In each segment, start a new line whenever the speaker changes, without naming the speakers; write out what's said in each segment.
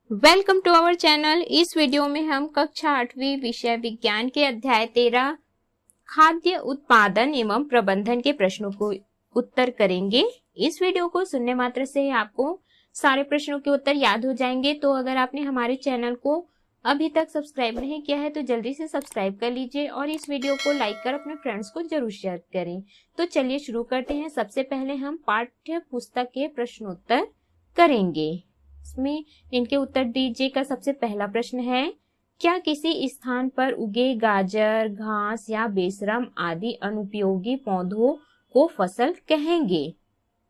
Welcome to our channel. इस video में हम कक्षा 8वीं विषय विज्ञान के अध्याय 13 खाद्य उत्पादन एवं प्रबंधन के प्रश्नों को उत्तर करेंगे। इस वीडियो को सुनने मात्र से आपको सारे प्रश्नों के उत्तर याद हो जाएंगे। तो अगर आपने हमारे चैनल को अभी तक सब्सक्राइब नहीं किया है तो जल्दी से सब्सक्राइब कर लीजिए और इस वीडियो को लाइक कर अपने फ्रेंड्स को जरूर शेयर करें। तो चलिए शुरू करते हैं। सबसे पहले हम पाठ्य पुस्तक के प्रश्नोत्तर करेंगे। इसमें इनके उत्तर दीजिए का सबसे पहला प्रश्न है, क्या किसी स्थान पर उगे गाजर, घास या बेशरम आदि अनुपयोगी पौधों को फसल कहेंगे?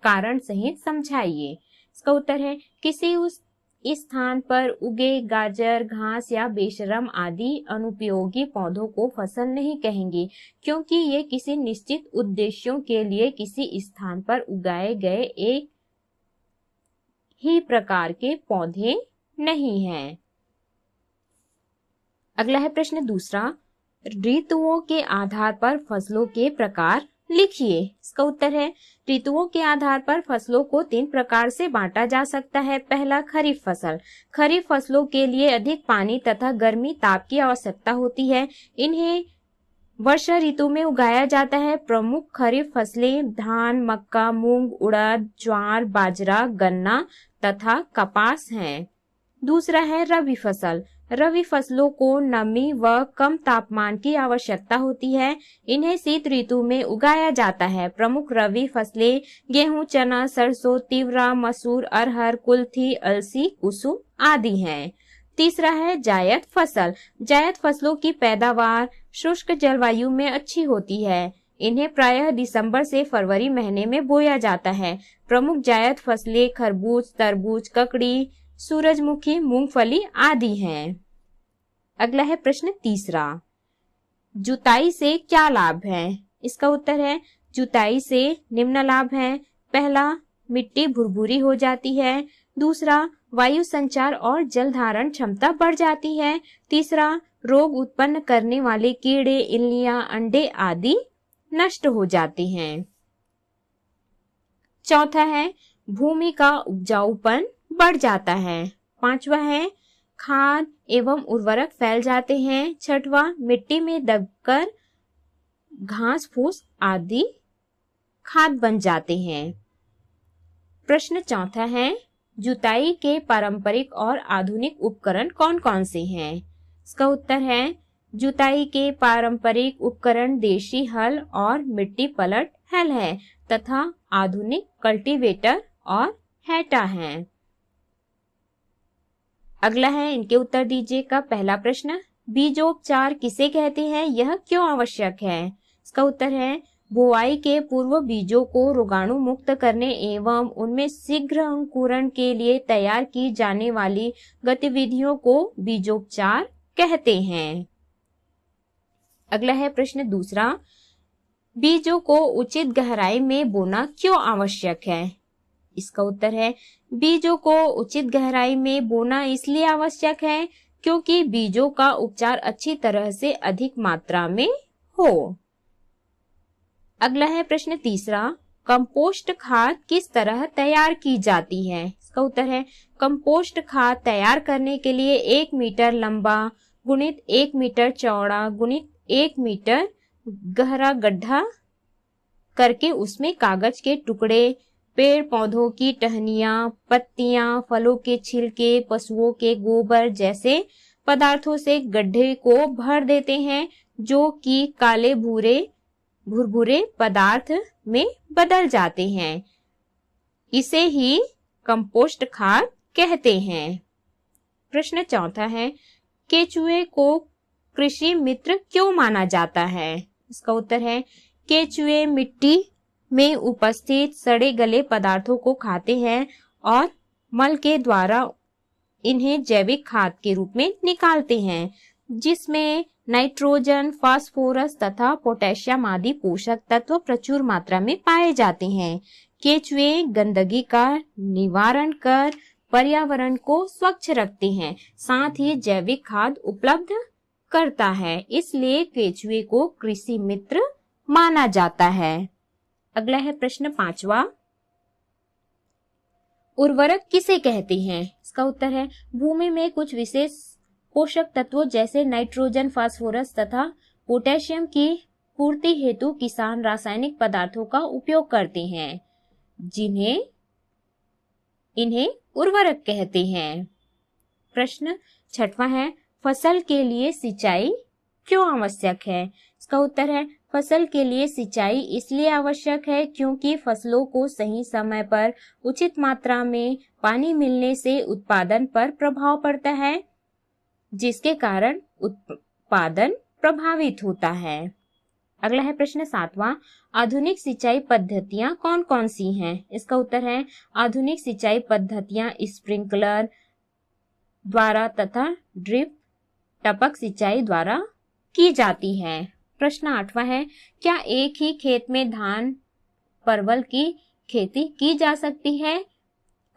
कारण सहित समझाइए। इसका उत्तर है, किसी उस स्थान पर उगे गाजर, घास या बेशरम आदि अनुपयोगी पौधों को फसल नहीं कहेंगे, क्योंकि ये किसी निश्चित उद्देश्यों के लिए किसी स्थान पर उगाए गए एक ही प्रकार के पौधे नहीं हैं। अगला है प्रश्न दूसरा, ऋतुओं के आधार पर फसलों के प्रकार लिखिए। इसका उत्तर है, ऋतुओं के आधार पर फसलों को 3 प्रकार से बांटा जा सकता है। पहला, खरीफ फसल। खरीफ फसलों के लिए अधिक पानी तथा गर्मी ताप की आवश्यकता होती है। इन्हें वर्षा ऋतु में उगाया जाता है। प्रमुख खरीफ फसलें धान, मक्का, मूंग, उड़द, ज्वार, बाजरा, गन्ना तथा कपास हैं। दूसरा है रबी फसल। रबी फसलों को नमी व कम तापमान की आवश्यकता होती है। इन्हें शीत ऋतु में उगाया जाता है। प्रमुख रबी फसलें गेहूं, चना, सरसों, तिवरा, मसूर, अरहर, कुल्थी, अलसी, कुसुम आदि हैं। तीसरा है जायद फसल। जायद फसलों की पैदावार शुष्क जलवायु में अच्छी होती है। इन्हें प्रायः दिसंबर से फरवरी महीने में बोया जाता है। प्रमुख जायद फसलें खरबूज, तरबूज, ककड़ी, सूरजमुखी, मूंगफली आदि हैं। अगला है प्रश्न तीसरा, जुताई से क्या लाभ है? इसका उत्तर है, जुताई से निम्न लाभ है। पहला, मिट्टी भुरभुरी हो जाती है। दूसरा, वायु संचार और जल धारण क्षमता बढ़ जाती है। तीसरा, रोग उत्पन्न करने वाले कीड़े, इल्लियां, अंडे आदि नष्ट हो जाते हैं। चौथा है, भूमि का उपजाऊपन बढ़ जाता है। पांचवा है, खाद एवं उर्वरक फैल जाते हैं। छठवां, मिट्टी में दबकर घास फूस आदि खाद बन जाते हैं। प्रश्न चौथा है, जुताई के पारंपरिक और आधुनिक उपकरण कौन कौन से हैं? इसका उत्तर है, जुताई के पारंपरिक उपकरण देशी हल और मिट्टी पलट हल है तथा आधुनिक कल्टीवेटर और हैटा हैं। अगला है, इनके उत्तर दीजिए का पहला प्रश्न, बीजोपचार किसे कहते हैं, यह क्यों आवश्यक है? इसका उत्तर है, बुआई के पूर्व बीजों को रोगाणु मुक्त करने एवं उनमें शीघ्र अंकुरण के लिए तैयार की जाने वाली गतिविधियों को बीजोपचार कहते हैं। अगला है प्रश्न दूसरा, बीजों को उचित गहराई में बोना क्यों आवश्यक है? इसका उत्तर है, बीजों को उचित गहराई में बोना इसलिए आवश्यक है क्योंकि बीजों का उपचार अच्छी तरह से अधिक मात्रा में हो। अगला है प्रश्न तीसरा, कंपोस्ट खाद किस तरह तैयार की जाती है? इसका उत्तर है, कंपोस्ट खाद तैयार करने के लिए 1 मीटर लंबा गुणित 1 मीटर चौड़ा गुणित 1 मीटर गहरा गड्ढा करके उसमें कागज के टुकड़े, पेड़ पौधों की टहनियां, पत्तियां, फलों के छिलके, पशुओं के गोबर जैसे पदार्थों से गड्ढे को भर देते हैं, जो कि काले भुरभुरे पदार्थ में बदल जाते हैं। इसे ही कंपोस्ट खाद कहते हैं। प्रश्न चौथा है, केचुए को कृषि मित्र क्यों माना जाता है? इसका उत्तर है, केचुए मिट्टी में उपस्थित सड़े गले पदार्थों को खाते हैं और मल के द्वारा इन्हें जैविक खाद के रूप में निकालते हैं, जिसमें नाइट्रोजन, फास्फोरस तथा पोटेशियम आदि पोषक तत्व प्रचुर मात्रा में पाए जाते हैं। केचुए गंदगी का निवारण कर पर्यावरण को स्वच्छ रखते हैं, साथ ही जैविक खाद उपलब्ध करता है, इसलिए केचुए को कृषि मित्र माना जाता है। अगला है प्रश्न पांचवा, उर्वरक किसे कहते हैं? इसका उत्तर है भूमि में कुछ विशेष पोषक तत्वों जैसे नाइट्रोजन, फास्फोरस तथा पोटेशियम की पूर्ति हेतु किसान रासायनिक पदार्थों का उपयोग करते हैं, इन्हें उर्वरक कहते हैं। प्रश्न 6वां है फसल के लिए सिंचाई क्यों आवश्यक है? इसका उत्तर है फसल के लिए सिंचाई इसलिए आवश्यक है क्योंकि फसलों को सही समय पर उचित मात्रा में पानी मिलने से उत्पादन पर प्रभाव पड़ता है, जिसके कारण उत्पादन प्रभावित होता है। अगला है प्रश्न 7वां आधुनिक सिंचाई पद्धतियां कौन कौन सी हैं? इसका उत्तर है आधुनिक सिंचाई पद्धतियां स्प्रिंकलर द्वारा तथा ड्रिप टपक सिंचाई द्वारा की जाती है। प्रश्न 8वां है क्या एक ही खेत में धान परवल की खेती की जा सकती है?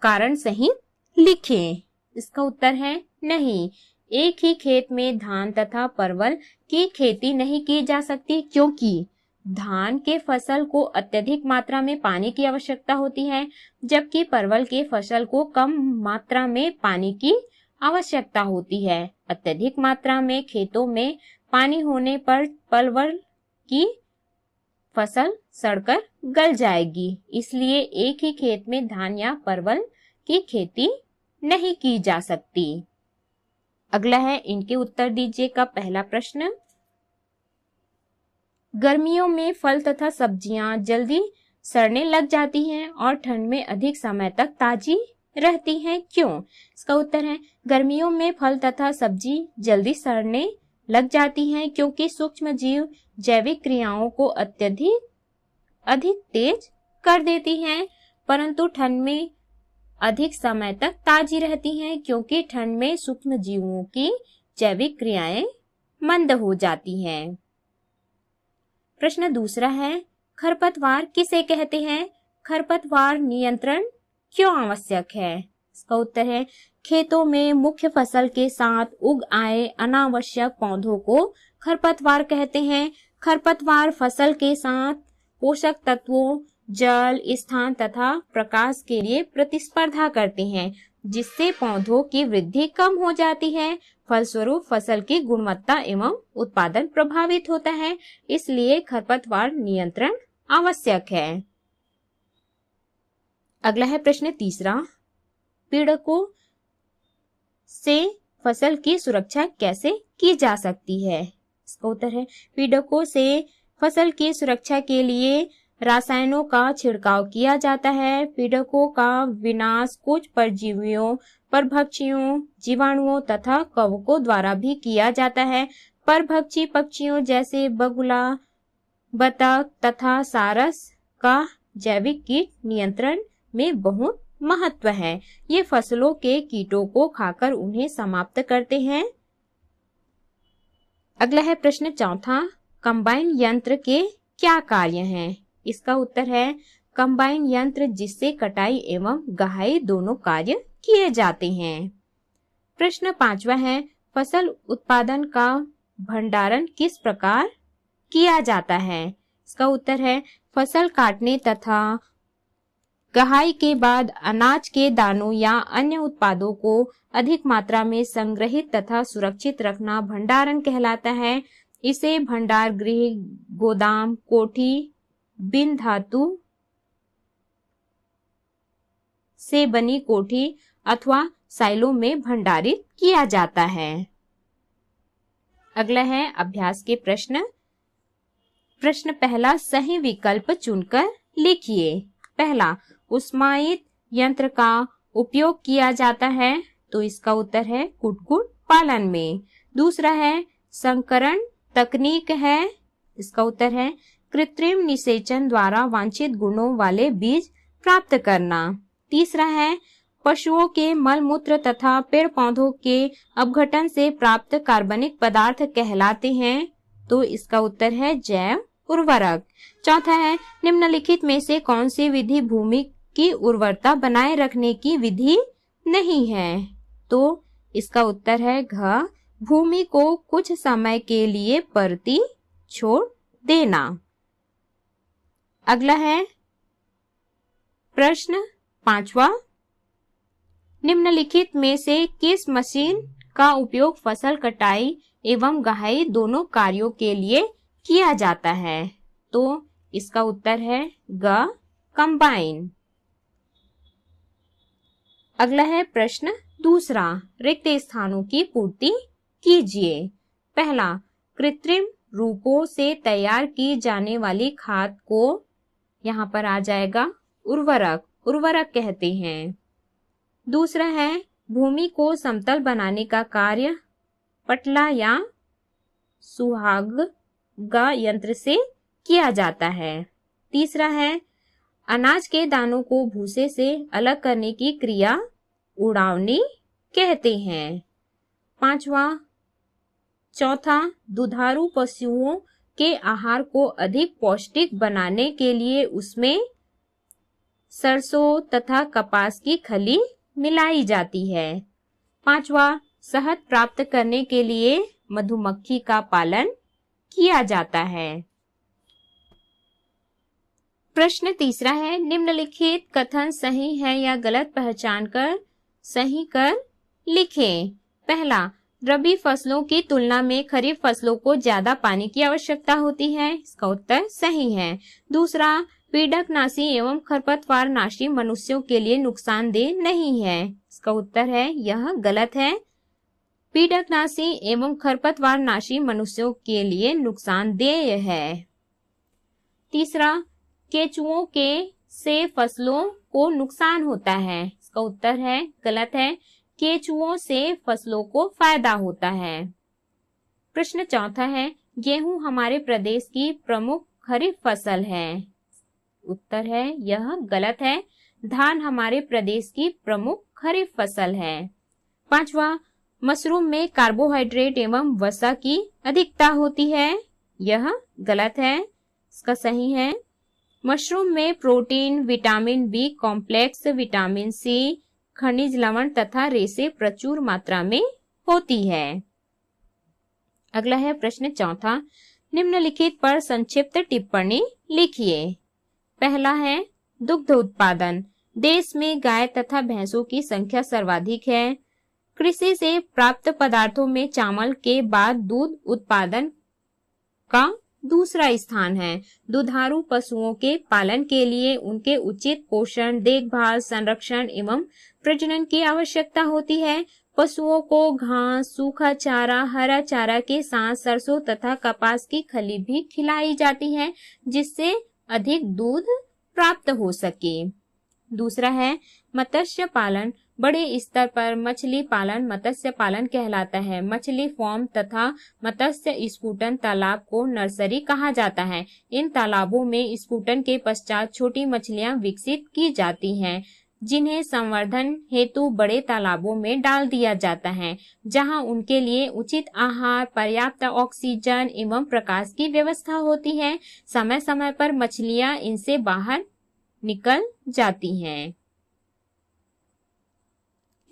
कारण सहित लिखें। इसका उत्तर है नहीं, एक ही खेत में धान तथा परवल की खेती नहीं की जा सकती क्योंकि धान के फसल को अत्यधिक मात्रा में पानी की आवश्यकता होती है, जबकि परवल के फसल को कम मात्रा में पानी की आवश्यकता होती है। अत्यधिक मात्रा में खेतों में पानी होने पर परवल की फसल सड़कर गल जाएगी, इसलिए एक ही खेत में धान या परवल की खेती नहीं की जा सकती। अगला है इनके उत्तर दीजिए का पहला प्रश्न गर्मियों में फल तथा सब्जियां जल्दी सड़ने लग जाती हैं और ठंड में अधिक समय तक ताजी रहती हैं, क्यों? इसका उत्तर है गर्मियों में फल तथा सब्जी जल्दी सड़ने लग जाती हैं क्योंकि सूक्ष्म जीव जैविक क्रियाओं को अधिक तेज कर देती हैं, परंतु ठंड में अधिक समय तक ताजी रहती हैं क्योंकि ठंड में सूक्ष्म जीवों की जैविक क्रियाएं मंद हो जाती हैं। प्रश्न दूसरा है खरपतवार किसे कहते हैं? खरपतवार नियंत्रण क्यों आवश्यक है? इसका उत्तर है खेतों में मुख्य फसल के साथ उग आए अनावश्यक पौधों को खरपतवार कहते हैं। खरपतवार फसल के साथ पोषक तत्वों, जल, स्थान तथा प्रकाश के लिए प्रतिस्पर्धा करते हैं, जिससे पौधों की वृद्धि कम हो जाती है। फलस्वरूप फसल की गुणवत्ता एवं उत्पादन प्रभावित होता है, इसलिए खरपतवार नियंत्रण आवश्यक है। अगला है प्रश्न तीसरा पीड़कों से फसल की सुरक्षा कैसे की जा सकती है? इसका उत्तर है पीड़कों से फसल की सुरक्षा के लिए रसायनों का छिड़काव किया जाता है। पीड़कों का विनाश कुछ परजीवियों, परभक्षियों, जीवाणुओं तथा कवकों द्वारा भी किया जाता है। परभक्षी पक्षियों जैसे बगुला, बतख तथा सारस का जैविक कीट नियंत्रण में बहुत महत्व है। ये फसलों के कीटों को खाकर उन्हें समाप्त करते हैं। अगला है प्रश्न चौथा कंबाइन यंत्र के क्या कार्य हैं? इसका उत्तर है कंबाइन यंत्र जिससे कटाई एवं गहाई दोनों कार्य किए जाते हैं। प्रश्न 5वां है फसल उत्पादन का भंडारण किस प्रकार किया जाता है? इसका उत्तर है फसल काटने तथा गहाई के बाद अनाज के दानों या अन्य उत्पादों को अधिक मात्रा में संग्रहित तथा सुरक्षित रखना भंडारण कहलाता है। इसे भंडार गृह, गोदाम, कोठी, बिन धातु से बनी कोठी अथवा साइलो में भंडारित किया जाता है। अगला है अभ्यास के प्रश्न। प्रश्न पहला सही विकल्प चुनकर लिखिए। पहला उष्मायित यंत्र का उपयोग किया जाता है, तो इसका उत्तर है कुक्कुट पालन में। दूसरा है संकरण तकनीक है, इसका उत्तर है कृत्रिम निषेचन द्वारा वांछित गुणों वाले बीज प्राप्त करना। तीसरा है पशुओं के मल मूत्र तथा पेड़ पौधों के अपघटन से प्राप्त कार्बनिक पदार्थ कहलाते हैं, तो इसका उत्तर है जैव उर्वरक। चौथा है निम्नलिखित में से कौन सी विधि भूमि की उर्वरता बनाए रखने की विधि नहीं है, तो इसका उत्तर है घ भूमि को कुछ समय के लिए परती छोड़ देना। अगला है प्रश्न 5वां निम्नलिखित में से किस मशीन का उपयोग फसल कटाई एवं गहाई दोनों कार्यों के लिए किया जाता है? तो इसका उत्तर है ग, कंबाइन। अगला है प्रश्न दूसरा, रिक्त स्थानों की पूर्ति कीजिए। पहला, कृत्रिम रूपों से तैयार की जाने वाली खाद को यहाँ पर आ जाएगा उर्वरक, उर्वरक कहते हैं। दूसरा है, भूमि को समतल बनाने का कार्य पटला या सुहागा यंत्र से किया जाता है। तीसरा है, अनाज के दानों को भूसे से अलग करने की क्रिया उड़ावनी कहते हैं। चौथा, दुधारू पशुओं के आहार को अधिक पौष्टिक बनाने के लिए उसमें सरसों तथा कपास की खली मिलाई जाती है। पांचवा, शहद प्राप्त करने के लिए मधुमक्खी का पालन किया जाता है। प्रश्न तीसरा है, निम्नलिखित कथन सही है या गलत पहचान कर सही कर लिखें। पहला, रबी फसलों की तुलना में खरीफ फसलों को ज्यादा पानी की आवश्यकता होती है। इसका उत्तर सही है। दूसरा, पीड़कनाशी एवं खरपतवार नाशी मनुष्यों के लिए नुकसानदेह नहीं है। इसका उत्तर है यह गलत है। पीड़कनाशी एवं खरपतवार नाशी मनुष्यों के लिए नुकसानदेह है। तीसरा, केंचुओं के से फसलों को नुकसान होता है। इसका उत्तर है गलत है। केंचुओं से फसलों को फायदा होता है। प्रश्न चौथा है, गेहूं हमारे प्रदेश की प्रमुख खरीफ फसल है। उत्तर है यह गलत है। धान हमारे प्रदेश की प्रमुख खरीफ फसल है। पांचवा, मशरूम में कार्बोहाइड्रेट एवं वसा की अधिकता होती है। यह गलत है। इसका सही है, मशरूम में protein, vitamin B complex, vitamin C, खनिज लवण तथा रेसे प्रचुर मात्रा में होती है। अगला है प्रश्न चौथा, निम्नलिखित पर संक्षिप्त टिप्पणी लिखिए। पहला है, दुग्ध उत्पादन। देश में गाय तथा भैंसों की संख्या सर्वाधिक है। कृषि से प्राप्त पदार्थों में चावल के बाद दूध उत्पादन का दूसरा स्थान है। दुधारू पशुओं के पालन के लिए उनके उचित पोषण, देखभाल, संरक्षण एवं प्रजनन की आवश्यकता होती है। पशुओं को घास, सूखा चारा, हरा चारा के साथ सरसों तथा कपास की खली भी खिलाई जाती है, जिससे अधिक दूध प्राप्त हो सके। दूसरा है, मत्स्य पालन। बड़े स्तर पर मछली पालन मत्स्य पालन कहलाता है। मछली फार्म तथा मत्स्य स्फुटन तालाब को नर्सरी कहा जाता है। इन तालाबों में स्फुटन के पश्चात छोटी मछलियां विकसित की जाती हैं, जिन्हें संवर्धन हेतु बड़े तालाबों में डाल दिया जाता है, जहां उनके लिए उचित आहार, पर्याप्त ऑक्सीजन एवं प्रकाश की व्यवस्था होती है। समय समय पर मछलियां इनसे बाहर निकल जाती हैं।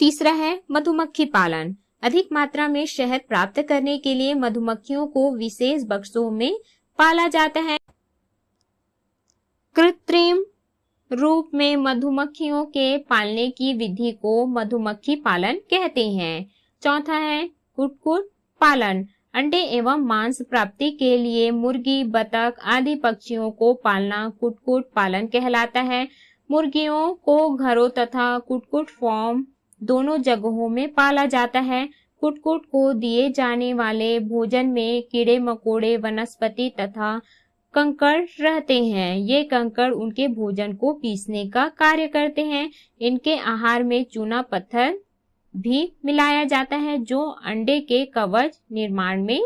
तीसरा है, मधुमक्खी पालन। अधिक मात्रा में शहद प्राप्त करने के लिए मधुमक्खियों को विशेष बक्सों में पाला जाता है। कृत्रिम रूप में मधुमक्खियों के पालने की विधि को मधुमक्खी पालन कहते हैं। चौथा है, कुक्कुट पालन। अंडे एवं मांस प्राप्ति के लिए मुर्गी, बतख आदि पक्षियों को पालना कुक्कुट पालन कहलाता है। मुर्गियों को घरों तथा कुक्कुट फार्म दोनों जगहों में पाला जाता है। कुक्कुट को दिए जाने वाले भोजन में कीड़े मकोड़े, वनस्पति तथा कंकड़ रहते हैं। ये कंकड़ उनके भोजन को पीसने का कार्य करते हैं। इनके आहार में चूना पत्थर भी मिलाया जाता है, जो अंडे के कवच निर्माण में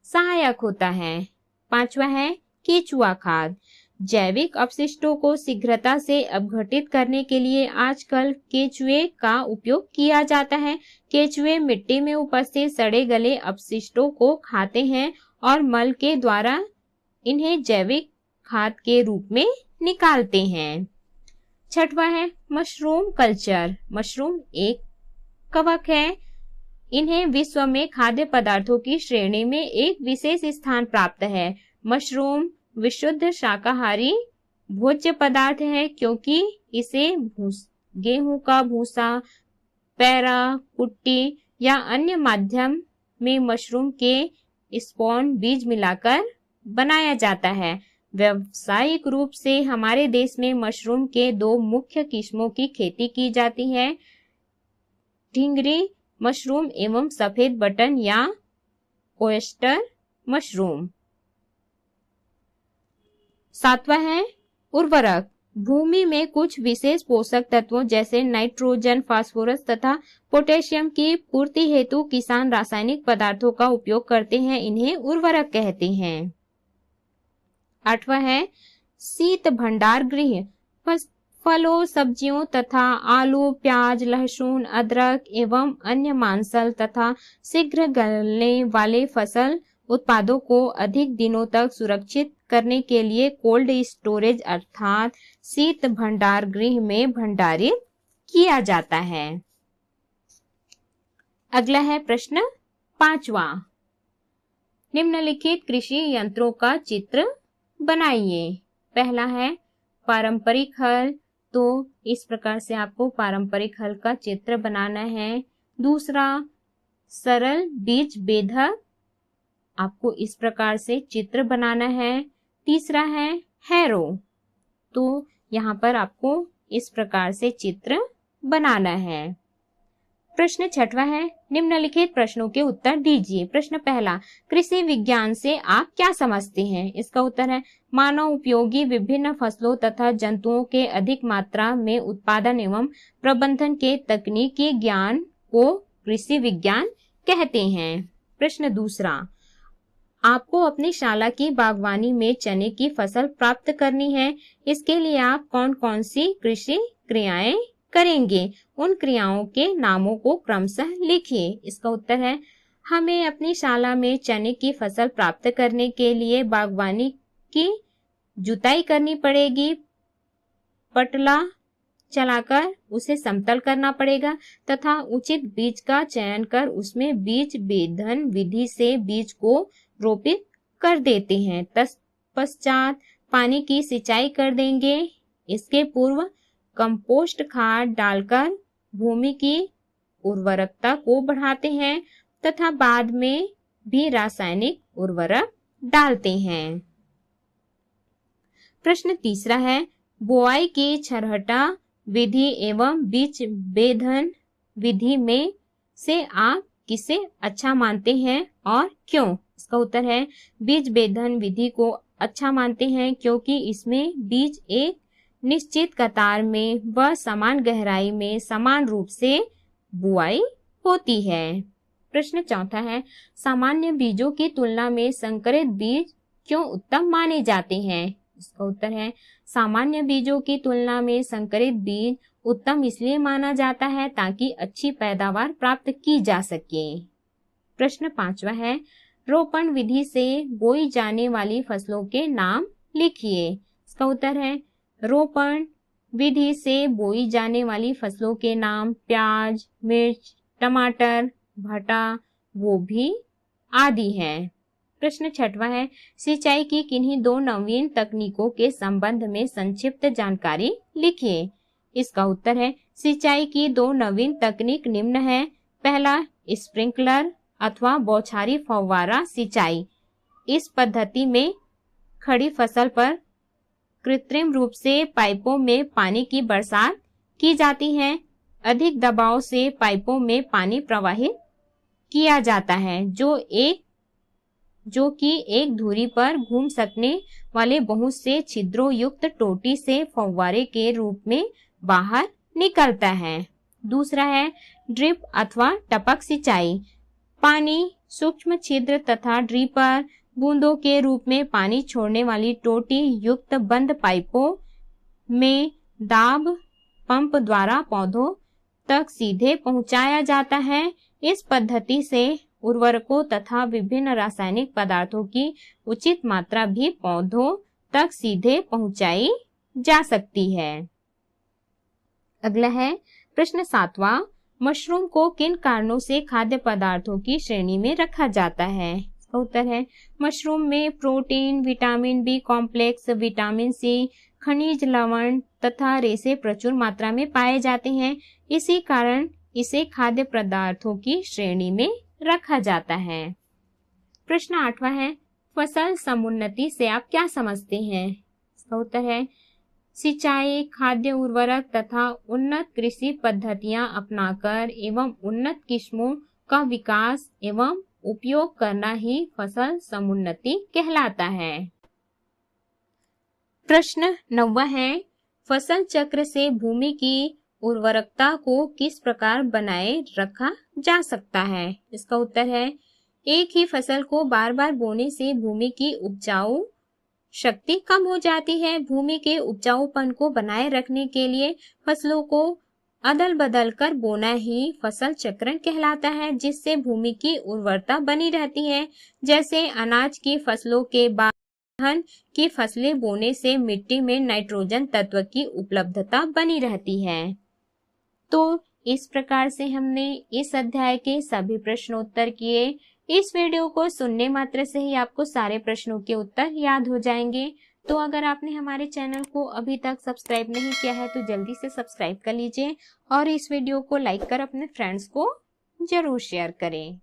सहायक होता है। पांचवा है, केंचुआ खाद। जैविक अपशिष्टों को शीघ्रता से अपघटित करने के लिए आजकल केंचुए का उपयोग किया जाता है। केंचुए मिट्टी में उपस्थित सड़े गले अपशिष्टों को खाते हैं और मल के द्वारा इन्हें जैविक खाद के रूप में निकालते हैं। छठवा है, मशरूम कल्चर। मशरूम एक कवक है। इन्हें विश्व में खाद्य पदार्थों की श्रेणी में एक विशेष स्थान प्राप्त है। मशरूम विशुद्ध शाकाहारी भोज्य पदार्थ है, क्योंकि इसे गेहूं का भूसा पैरा, कुट्टी या अन्य माध्यम में मशरूम के स्पॉन बीज मिलाकर बनाया जाता है। व्यावसायिक रूप से हमारे देश में मशरूम के 2 मुख्य किस्मों की खेती की जाती है, ढींगरी मशरूम एवं सफेद बटन या ओयस्टर मशरूम। 7वां है उर्वरक। भूमि में कुछ विशेष पोषक तत्वों जैसे नाइट्रोजन, फास्फोरस तथा पोटेशियम की पूर्ति हेतु किसान रासायनिक पदार्थों का उपयोग करते हैं, इन्हें उर्वरक कहते हैं। 8वां है शीत भंडार गृह। फलों, सब्जियों तथा आलू, प्याज, लहसुन, अदरक एवं अन्य मांसल तथा शीघ्र गलने वाले फसल उत्पादों को अधिक दिनों तक सुरक्षित करने के लिए कोल्ड स्टोरेज अर्थात शीत भंडार गृह में भंडारित किया जाता है। अगला है प्रश्न 5वां। निम्नलिखित कृषि यंत्रों का चित्र बनाइए। पहला है पारंपरिक हल, तो इस प्रकार से आपको पारंपरिक हल का चित्र बनाना है। दूसरा सरल बीज बेधक, आपको इस प्रकार से चित्र बनाना है। तीसरा है हैरो, तो यहाँ पर आपको इस प्रकार से चित्र बनाना है। प्रश्न 6वां है निम्नलिखित प्रश्नों के उत्तर दीजिए। प्रश्न पहला, कृषि विज्ञान से आप क्या समझते हैं? इसका उत्तर है मानव उपयोगी विभिन्न फसलों तथा जंतुओं के अधिक मात्रा में उत्पादन एवं प्रबंधन के तकनीकी ज्ञान को कृषि विज्ञान कहते हैं। प्रश्न दूसरा, आपको अपनी शाला की बागवानी में चने की फसल प्राप्त करनी है, इसके लिए आप कौन कौन सी कृषि क्रियाएं करेंगे? उन क्रियाओं के नामों को क्रमशः लिखिए। इसका उत्तर है हमें अपनी शाला में चने की फसल प्राप्त करने के लिए बागवानी की जुताई करनी पड़ेगी, पटला चलाकर उसे समतल करना पड़ेगा तथा उचित बीज का चयन कर उसमें बीज बेधन विधि से बीज को रोपित कर देते हैं। तत्पश्चात पानी की सिंचाई कर देंगे। इसके पूर्व कंपोस्ट खाद डालकर भूमि की उर्वरकता को बढ़ाते हैं तथा बाद में भी रासायनिक उर्वरक डालते हैं। प्रश्न तीसरा है बुआई की छरहटा विधि एवं बीज बेधन विधि में से आप किसे अच्छा मानते हैं और क्यों? इसका उत्तर है बीज बेधन विधि को अच्छा मानते हैं क्योंकि इसमें बीज एक निश्चित कतार में व समान गहराई में समान रूप से बुआई होती है। प्रश्न चौथा है सामान्य बीजों की तुलना में संकरित बीज क्यों उत्तम माने जाते हैं? इसका उत्तर है सामान्य बीजों की तुलना में संकरित बीज उत्तम इसलिए माना जाता है ताकि अच्छी पैदावार प्राप्त की जा सके। प्रश्न पांचवा है रोपण विधि से बोई जाने वाली फसलों के नाम लिखिए। इसका उत्तर है रोपण विधि से बोई जाने वाली फसलों के नाम प्याज, मिर्च, टमाटर, भटा, गोभी आदि हैं। प्रश्न छठवा है सिंचाई की किन्हीं 2 नवीन तकनीकों के संबंध में संक्षिप्त जानकारी लिखिए। इसका उत्तर है सिंचाई की 2 नवीन तकनीक निम्न है। पहला स्प्रिंकलर अथवा बौछारी फव्वारा सिंचाई। इस पद्धति में खड़ी फसल पर कृत्रिम रूप से पाइपों में पानी की बरसात की जाती है। अधिक दबाव से पाइपों में पानी प्रवाहित किया जाता है जो कि एक धुरी पर घूम सकने वाले बहुत से छिद्रों युक्त टोटी से फव्वारे के रूप में बाहर निकलता है। दूसरा है ड्रिप अथवा टपक सिंचाई। पानी सूक्ष्म छिद्र तथा ड्रिपर बूंदों के रूप में पानी छोड़ने वाली टोटी युक्त बंद पाइपों में दाब पंप द्वारा पौधों तक सीधे पहुंचाया जाता है। इस पद्धति से उर्वरकों तथा विभिन्न रासायनिक पदार्थों की उचित मात्रा भी पौधों तक सीधे पहुंचाई जा सकती है। अगला है प्रश्न 7वां मशरूम को किन कारणों से खाद्य पदार्थों की श्रेणी में रखा जाता है? इसका उत्तर है मशरूम में protein, vitamin B complex, vitamin C, खनिज लवण तथा रेशे प्रचुर मात्रा में पाए जाते हैं। इसी कारण इसे खाद्य पदार्थों की श्रेणी में रखा जाता है। प्रश्न 8वां है, फसल समुन्नति से आप क्या समझते हैं? इसका उत्तर है सिंचाई, खाद्य उर्वरक तथा उन्नत कृषि पद्धतियां अपनाकर एवं उन्नत किस्मों का विकास एवं उपयोग करना ही फसल समुन्नति कहलाता है। प्रश्न 9वां है, फसल चक्र से भूमि की उर्वरकता को किस प्रकार बनाए रखा जा सकता है? इसका उत्तर है एक ही फसल को बार बार बोने से भूमि की उपजाऊ शक्ति कम हो जाती है। भूमि के उपजाऊपन को बनाए रखने के लिए फसलों को अदल बदल कर बोना ही फसल चक्रण कहलाता है, जिससे भूमि की उर्वरता बनी रहती है। जैसे अनाज की फसलों के बाद धान की फसलें बोने से मिट्टी में नाइट्रोजन तत्व की उपलब्धता बनी रहती है। तो इस प्रकार से हमने इस अध्याय के सभी प्रश्नोत्तर किए। इस वीडियो को सुनने मात्र से ही आपको सारे प्रश्नों के उत्तर याद हो जाएंगे। तो अगर आपने हमारे चैनल को अभी तक सब्सक्राइब नहीं किया है तो जल्दी से सब्सक्राइब कर लीजिए और इस वीडियो को लाइक कर अपने फ्रेंड्स को जरूर शेयर करें।